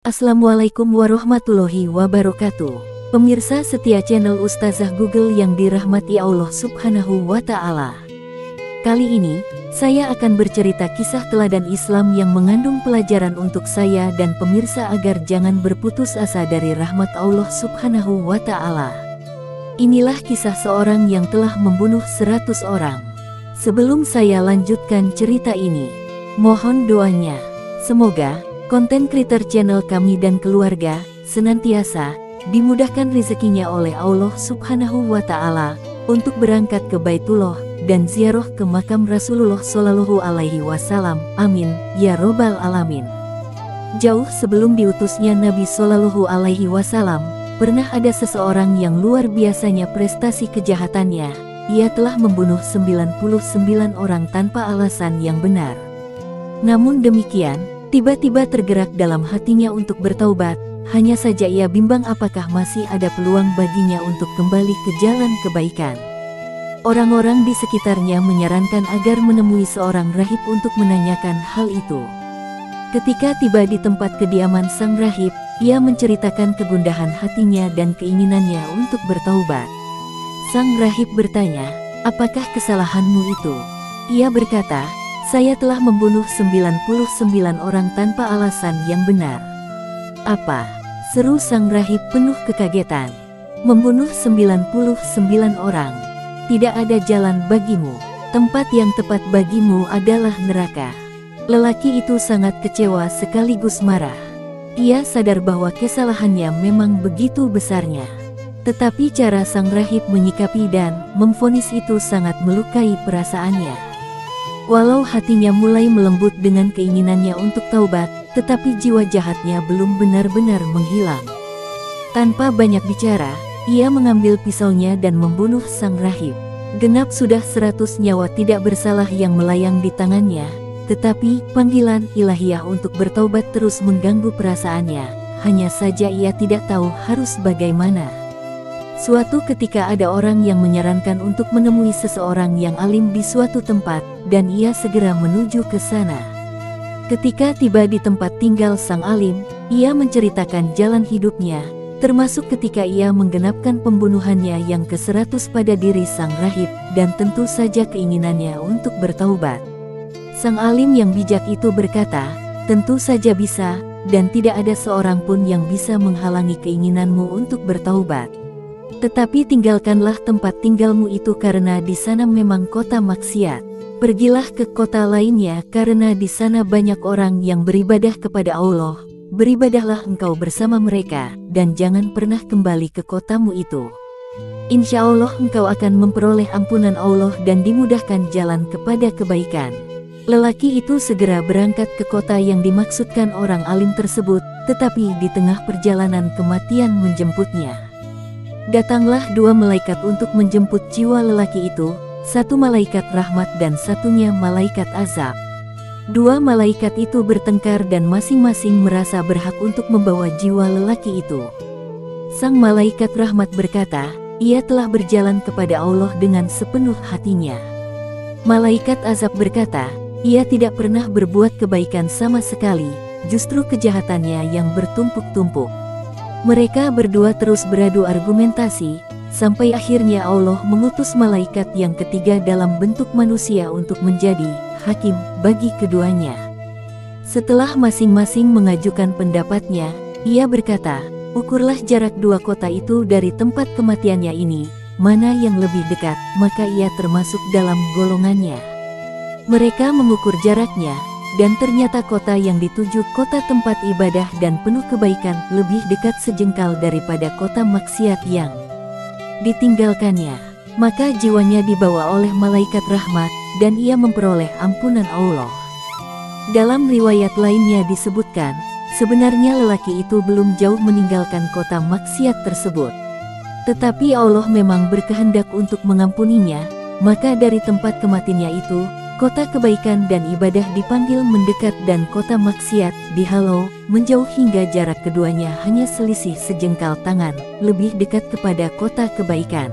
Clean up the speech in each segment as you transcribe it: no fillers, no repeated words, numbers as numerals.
Assalamualaikum warahmatullahi wabarakatuh. Pemirsa setia channel Ustazah Google yang dirahmati Allah Subhanahu wa Ta'ala. Kali ini, saya akan bercerita kisah teladan Islam yang mengandung pelajaran untuk saya dan pemirsa agar jangan berputus asa dari rahmat Allah Subhanahu wa Ta'ala. Inilah kisah seorang yang telah membunuh 100 orang. Sebelum saya lanjutkan cerita ini, mohon doanya. Semoga konten creator channel kami dan keluarga senantiasa dimudahkan rezekinya oleh Allah Subhanahu wa Ta'ala untuk berangkat ke Baitullah dan ziarah ke makam Rasulullah Shallallahu Alaihi Wasallam. Amin ya robbal alamin. Jauh sebelum diutusnya Nabi Shallallahu Alaihi Wasallam, pernah ada seseorang yang luar biasanya prestasi kejahatannya. Ia telah membunuh 99 orang tanpa alasan yang benar. Namun demikian, tiba-tiba tergerak dalam hatinya untuk bertaubat. Hanya saja ia bimbang apakah masih ada peluang baginya untuk kembali ke jalan kebaikan. Orang-orang di sekitarnya menyarankan agar menemui seorang rahib untuk menanyakan hal itu. Ketika tiba di tempat kediaman sang rahib, ia menceritakan kegundahan hatinya dan keinginannya untuk bertaubat. Sang rahib bertanya, "Apakah kesalahanmu itu?" Ia berkata, "Saya telah membunuh 99 orang tanpa alasan yang benar." "Apa?" seru sang rahib penuh kekagetan. "Membunuh 99 orang. Tidak ada jalan bagimu. Tempat yang tepat bagimu adalah neraka." Lelaki itu sangat kecewa sekaligus marah. Ia sadar bahwa kesalahannya memang begitu besarnya. Tetapi cara sang rahib menyikapi dan memvonis itu sangat melukai perasaannya. Walau hatinya mulai melembut dengan keinginannya untuk taubat, tetapi jiwa jahatnya belum benar-benar menghilang. Tanpa banyak bicara, ia mengambil pisaunya dan membunuh sang rahib. Genap sudah 100 nyawa tidak bersalah yang melayang di tangannya, tetapi panggilan ilahiyah untuk bertaubat terus mengganggu perasaannya. Hanya saja ia tidak tahu harus bagaimana. Suatu ketika ada orang yang menyarankan untuk menemui seseorang yang alim di suatu tempat, dan ia segera menuju ke sana. Ketika tiba di tempat tinggal sang alim, ia menceritakan jalan hidupnya, termasuk ketika ia menggenapkan pembunuhannya yang ke-100 pada diri sang rahib, dan tentu saja keinginannya untuk bertaubat. Sang alim yang bijak itu berkata, "Tentu saja bisa, dan tidak ada seorang pun yang bisa menghalangi keinginanmu untuk bertaubat. Tetapi tinggalkanlah tempat tinggalmu itu karena di sana memang kota maksiat. Pergilah ke kota lainnya karena di sana banyak orang yang beribadah kepada Allah. Beribadahlah engkau bersama mereka, dan jangan pernah kembali ke kotamu itu. Insya Allah engkau akan memperoleh ampunan Allah dan dimudahkan jalan kepada kebaikan." Lelaki itu segera berangkat ke kota yang dimaksudkan orang alim tersebut, tetapi di tengah perjalanan kematian menjemputnya. Datanglah 2 malaikat untuk menjemput jiwa lelaki itu, satu malaikat rahmat dan satunya malaikat azab. 2 malaikat itu bertengkar dan masing-masing merasa berhak untuk membawa jiwa lelaki itu. Sang malaikat rahmat berkata, ia telah berjalan kepada Allah dengan sepenuh hatinya. Malaikat azab berkata, ia tidak pernah berbuat kebaikan sama sekali, justru kejahatannya yang bertumpuk-tumpuk. Mereka berdua terus beradu argumentasi, sampai akhirnya Allah mengutus malaikat yang ketiga dalam bentuk manusia untuk menjadi hakim bagi keduanya. Setelah masing-masing mengajukan pendapatnya, ia berkata, "Ukurlah jarak 2 kota itu dari tempat kematiannya ini, mana yang lebih dekat, maka ia termasuk dalam golongannya." Mereka mengukur jaraknya, dan ternyata kota yang dituju kota tempat ibadah dan penuh kebaikan lebih dekat sejengkal daripada kota maksiat yang ditinggalkannya. Maka jiwanya dibawa oleh malaikat rahmat, dan ia memperoleh ampunan Allah. Dalam riwayat lainnya disebutkan, sebenarnya lelaki itu belum jauh meninggalkan kota maksiat tersebut. Tetapi Allah memang berkehendak untuk mengampuninya, maka dari tempat kematiannya itu, kota kebaikan dan ibadah dipanggil mendekat dan kota maksiat dihalau menjauh hingga jarak keduanya hanya selisih sejengkal tangan, lebih dekat kepada kota kebaikan.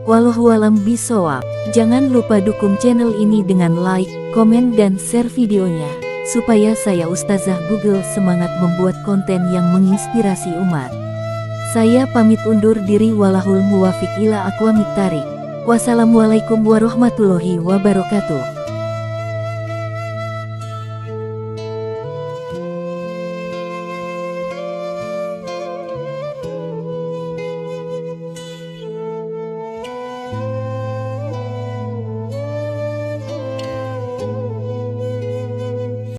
Wallahualam bishawab. Jangan lupa dukung channel ini dengan like, komen dan share videonya. supaya saya Ustazah Google semangat membuat konten yang menginspirasi umat. Saya pamit undur diri, walahul muwafiq ila aqwamit thariq. Wassalamualaikum warahmatullahi wabarakatuh.